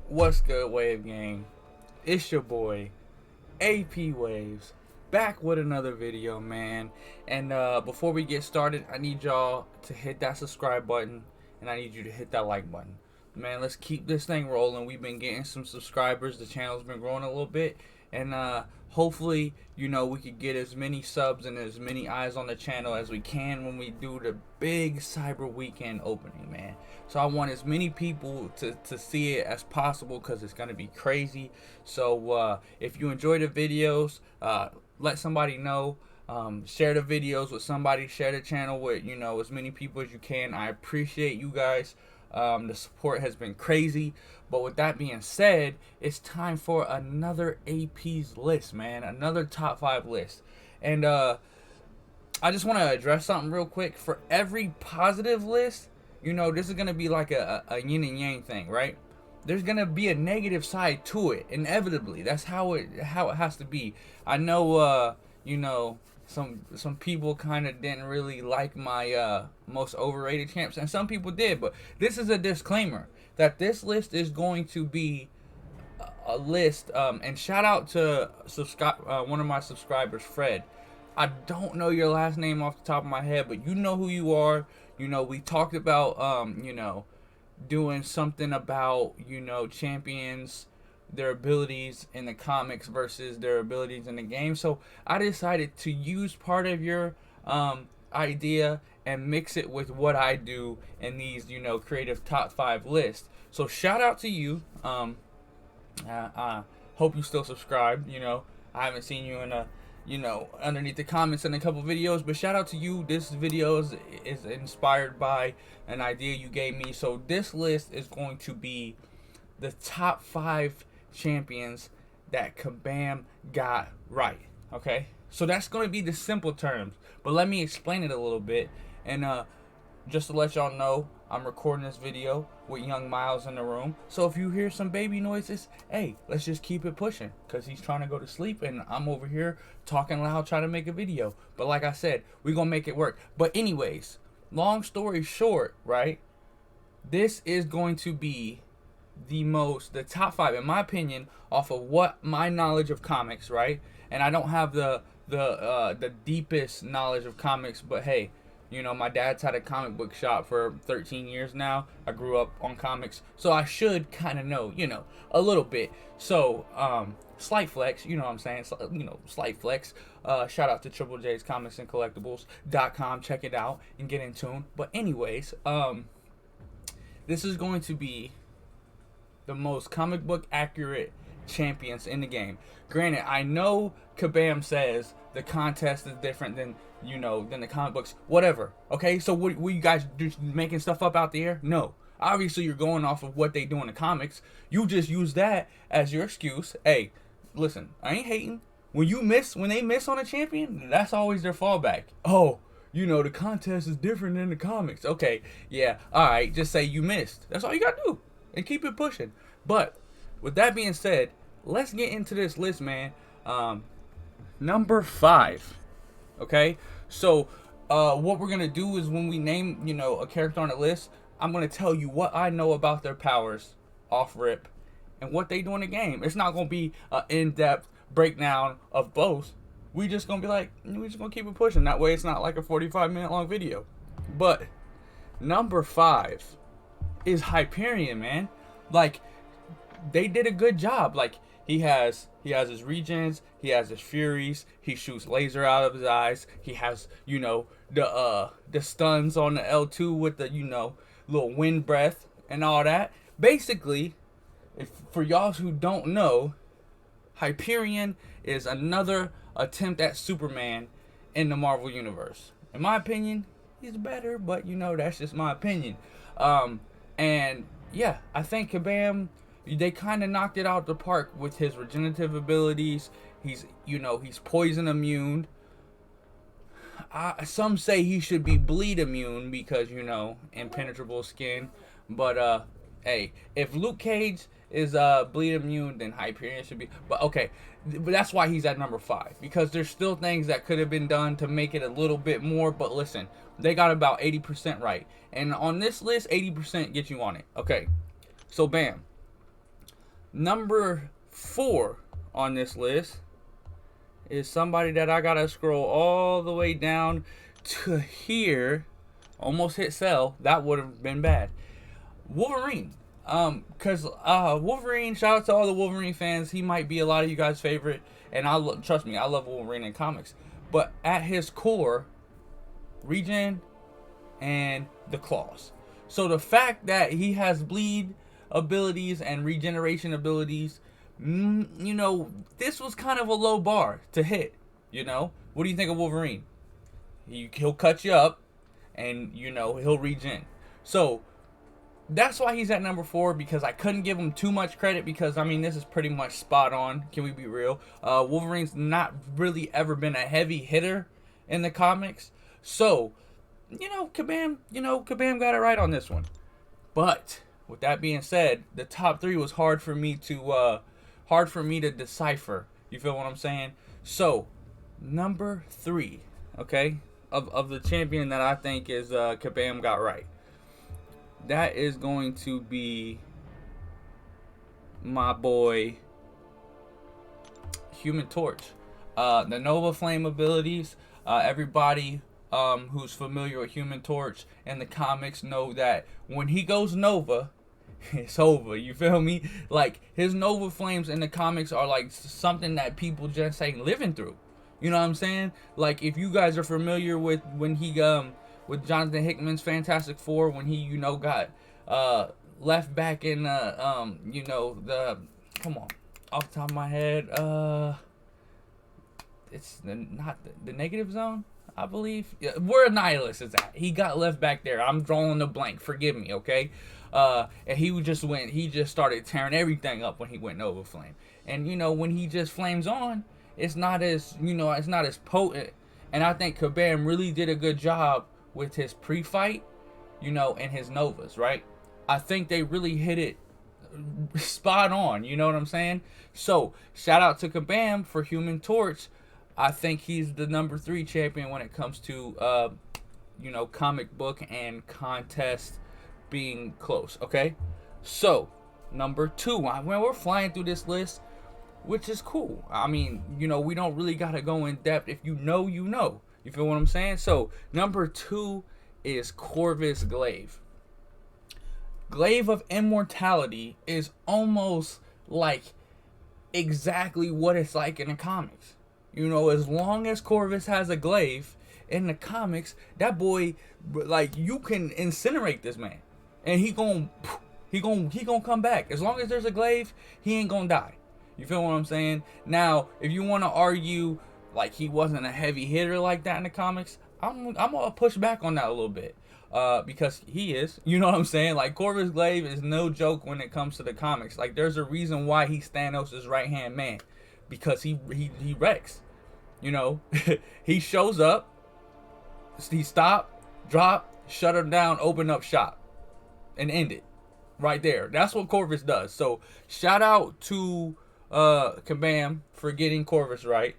What's good, Wave Gang? It's your boy, AP Waves, back with another video, man. And before we get started, I need y'all to hit that subscribe button, and I need you to hit that like button. Man, let's keep this thing rolling. We've been getting some subscribers. The channel's been growing a little bit, and hopefully, we could get as many subs and as many eyes on the channel as we can when we do the big Cyber Weekend opening, man. So I want as many people to see it as possible because it's going to be crazy. So if you enjoy the videos, let somebody know. Share the videos with somebody. Share the channel with, as many people as you can. I appreciate you guys. The support has been crazy. But with that being said, it's time for another AP's list, man. Another top 5 list. And I just want to address something real quick. For every positive list, this is going to be like a yin and yang thing, right? There's going to be a negative side to it, inevitably. That's how it has to be. I know, some people kind of didn't really like my most overrated champs, and some people did, but this is a disclaimer that this list is going to be a list, and shout out to one of my subscribers, Fred. I don't know your last name off the top of my head, but you know who you are. We talked about, doing something about, champions, their abilities in the comics versus their abilities in the game. So I decided to use part of your idea and mix it with what I do in these, creative top 5 lists. So shout out to you. I hope you still subscribe. I haven't seen you in underneath the comments in a couple videos, but shout out to you. This video is inspired by an idea you gave me. So this list is going to be the top 5 champions that Kabam got right. Okay, so that's going to be the simple terms, but let me explain it a little bit. And just to let y'all know, I'm recording this video with young Miles in the room, so if you hear some baby noises, hey, let's just keep it pushing, because he's trying to go to sleep and I'm over here talking loud trying to make a video. But like I said, we're gonna make it work. But anyways, long story short, right, this is going to be the top 5 in my opinion, off of what my knowledge of comics, right? And I don't have the deepest knowledge of comics, but hey, my dad's had a comic book shop for 13 years now. I grew up on comics, so I should kind of know, a little bit. So slight flex, what I'm saying, slight flex. Shout out to Triple J's Comics and Collectibles.com. Check it out and get in tune. But anyways, this is going to be the most comic book accurate champions in the game. Granted, I know Kabam says the contest is different than the comic books, whatever. Okay, so what you guys just making stuff up out there? No, obviously you're going off of what they do in the comics. You just use that as your excuse. Hey, listen, I ain't hating. When they miss on a champion, that's always their fallback. Oh, the contest is different than the comics. Okay, yeah, all right, just say you missed. That's all you gotta do, and keep it pushing. But with that being said, let's get into this list, man. Number 5. Okay, so what we're gonna do is when we name a character on the list, I'm gonna tell you what I know about their powers off rip and what they do in the game. It's not gonna be an in-depth breakdown of both. We just gonna be like, we just gonna keep it pushing. That way it's not like a 45-minute long video. But number 5 is Hyperion, man. Like, they did a good job. Like, he has his regens, he has his furies, he shoots laser out of his eyes, he has the stuns on the L2 with the little wind breath and all that. Basically, for y'all who don't know, Hyperion is another attempt at Superman in the Marvel universe. In my opinion, he's better, but that's just my opinion. And yeah, I think Kabam, they kind of knocked it out the park with his regenerative abilities. He's poison immune. Some say he should be bleed immune because impenetrable skin. But hey, if Luke Cage is bleed immune, then Hyperion should be. But okay, but that's why he's at number 5, because there's still things that could have been done to make it a little bit more. But listen, they got about 80% right, and on this list, 80% gets you on it. Okay, so bam. Number 4 on this list is somebody that I gotta scroll all the way down to here. Almost hit sell. That would have been bad. Wolverine. Cause Wolverine. Shout out to all the Wolverine fans. He might be a lot of you guys' favorite, and trust me, I love Wolverine in comics. But at his core, regen and the claws. So the fact that he has bleed abilities and regeneration abilities, you know, this was kind of a low bar to hit. You know, what do you think of Wolverine? He'll cut you up, and you know he'll regen. So that's why he's at number 4, because I couldn't give him too much credit, because I mean this is pretty much spot on. Can we be real? Wolverine's not really ever been a heavy hitter in the comics, so Kabam got it right on this one. But with that being said, the top 3 was hard for me to decipher. You feel what I'm saying? So number 3, okay, of the champion that I think is Kabam got right. That is going to be my boy Human Torch. The Nova Flame abilities. Everybody who's familiar with Human Torch in the comics know that when he goes Nova, it's over. You feel me? Like, his Nova Flames in the comics are like something that people just ain't living through. You know what I'm saying? Like, if you guys are familiar with when he with Jonathan Hickman's Fantastic Four, when he got left back in the come on, off the top of my head, it's not the negative zone, I believe. Yeah, where Annihilus is at. He got left back there. I'm drawing a blank. Forgive me, okay? And he just started tearing everything up when he went Nova Flame. And when he just flames on, it's not as potent. And I think Kabam really did a good job with his pre-fight, and his Novas, right? I think they really hit it spot on, you know what I'm saying? So, shout out to Kabam for Human Torch. I think he's the number 3 champion when it comes to, comic book and contest being close, okay? So, number 2, we're flying through this list, which is cool. I mean, we don't really got to go in depth. If you know, you know. You feel what I'm saying? So, number 2 is Corvus Glaive. Glaive of Immortality is almost like exactly what it's like in the comics. As long as Corvus has a glaive in the comics, that boy, like, you can incinerate this man, and he gonna come back. As long as there's a glaive, he ain't gonna die. You feel what I'm saying? Now, if you want to argue like he wasn't a heavy hitter like that in the comics, I'm gonna push back on that a little bit, because he is. You know what I'm saying? Like, Corvus Glaive is no joke when it comes to the comics. Like, there's a reason why he's Thanos' right hand man, because he wrecks. He shows up, he stop, drop, shut him down, open up shop, and end it right there. That's what Corvus does. So shout out to Kabam for getting Corvus right.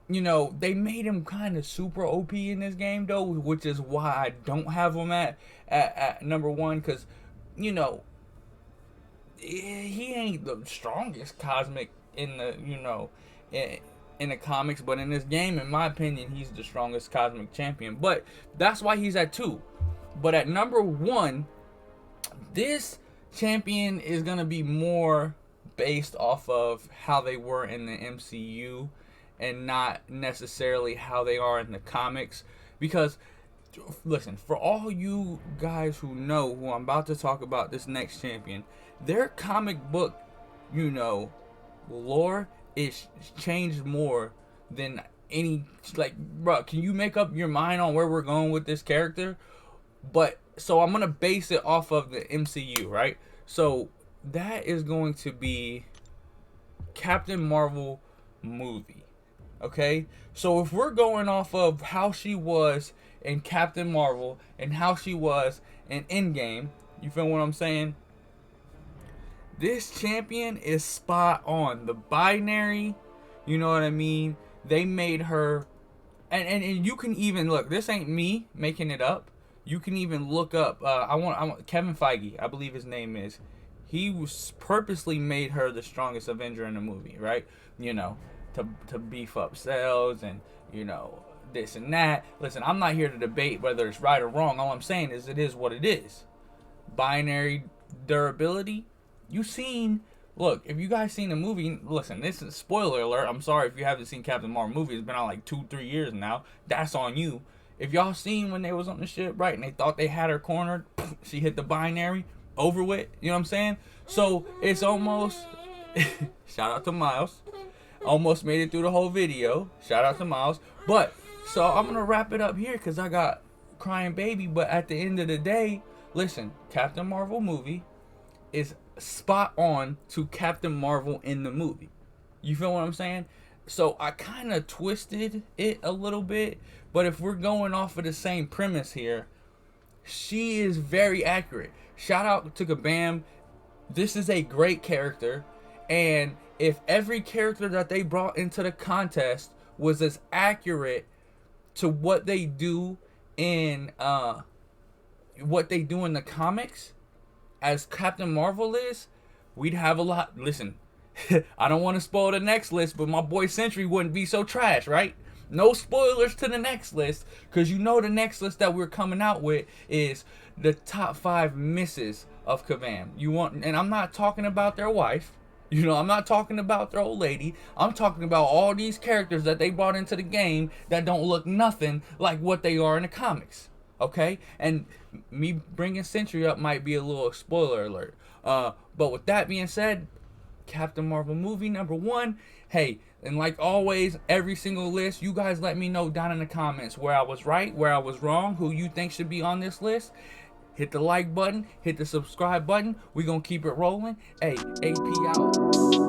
They made him kind of super OP in this game, though, which is why I don't have him at number 1, because he ain't the strongest cosmic in the in the comics, but in this game, in my opinion, he's the strongest cosmic champion. But that's why he's at 2. But at number 1, this champion is gonna be more based off of how they were in the MCU and not necessarily how they are in the comics. Because, listen, for all you guys who know who I'm about to talk about, this next champion, their comic book, lore is changed more than any. Like, bro, can you make up your mind on where we're going with this character? But, so I'm going to base it off of the MCU, right? So, that is going to be Captain Marvel movie. Okay? So, if we're going off of how she was in Captain Marvel and how she was in Endgame, you feel what I'm saying? This champion is spot on. The binary, you know what I mean? They made her, and you can even look. This ain't me making it up. You can even look up. I want Kevin Feige, I believe his name is. he was purposely made her the strongest Avenger in the movie, right? You know, to beef up sales and, you know, this and that. Listen, I'm not here to debate whether it's right or wrong. All I'm saying is it is what it is. Binary durability. You seen, look, if you guys seen the movie, listen, this is spoiler alert. I'm sorry if you haven't seen Captain Marvel movie. It's been on like 2-3 years now. That's on you. If y'all seen when they was on the ship, right, and they thought they had her cornered, she hit the binary, over with. You know what I'm saying? So it's almost, shout out to Miles, almost made it through the whole video. Shout out to Miles. But so I'm gonna wrap it up here because I got crying baby. But at the end of the day, listen, Captain Marvel movie is spot on to Captain Marvel in the movie. You feel what I'm saying? So I kind of twisted it a little bit, but if we're going off of the same premise here, she is very accurate. Shout out to Kabam. This is a great character, and if every character that they brought into the contest was as accurate to what they do in the comics as Captain Marvel is, we'd have a lot. Listen, I don't want to spoil the next list, but my boy Sentry wouldn't be so trash, right? No spoilers to the next list, because you know the next list that we're coming out with is the top 5 misses of Kabam. And I'm not talking about their wife. You know, I'm not talking about their old lady. I'm talking about all these characters that they brought into the game that don't look nothing like what they are in the comics. Okay? And me bringing Sentry up might be a little spoiler alert. But with that being said, Captain Marvel movie number 1. Hey, and like always, every single list, you guys let me know down in the comments where I was right, where I was wrong, who you think should be on this list. Hit the like button, hit the subscribe button. We're going to keep it rolling. Hey, AP out.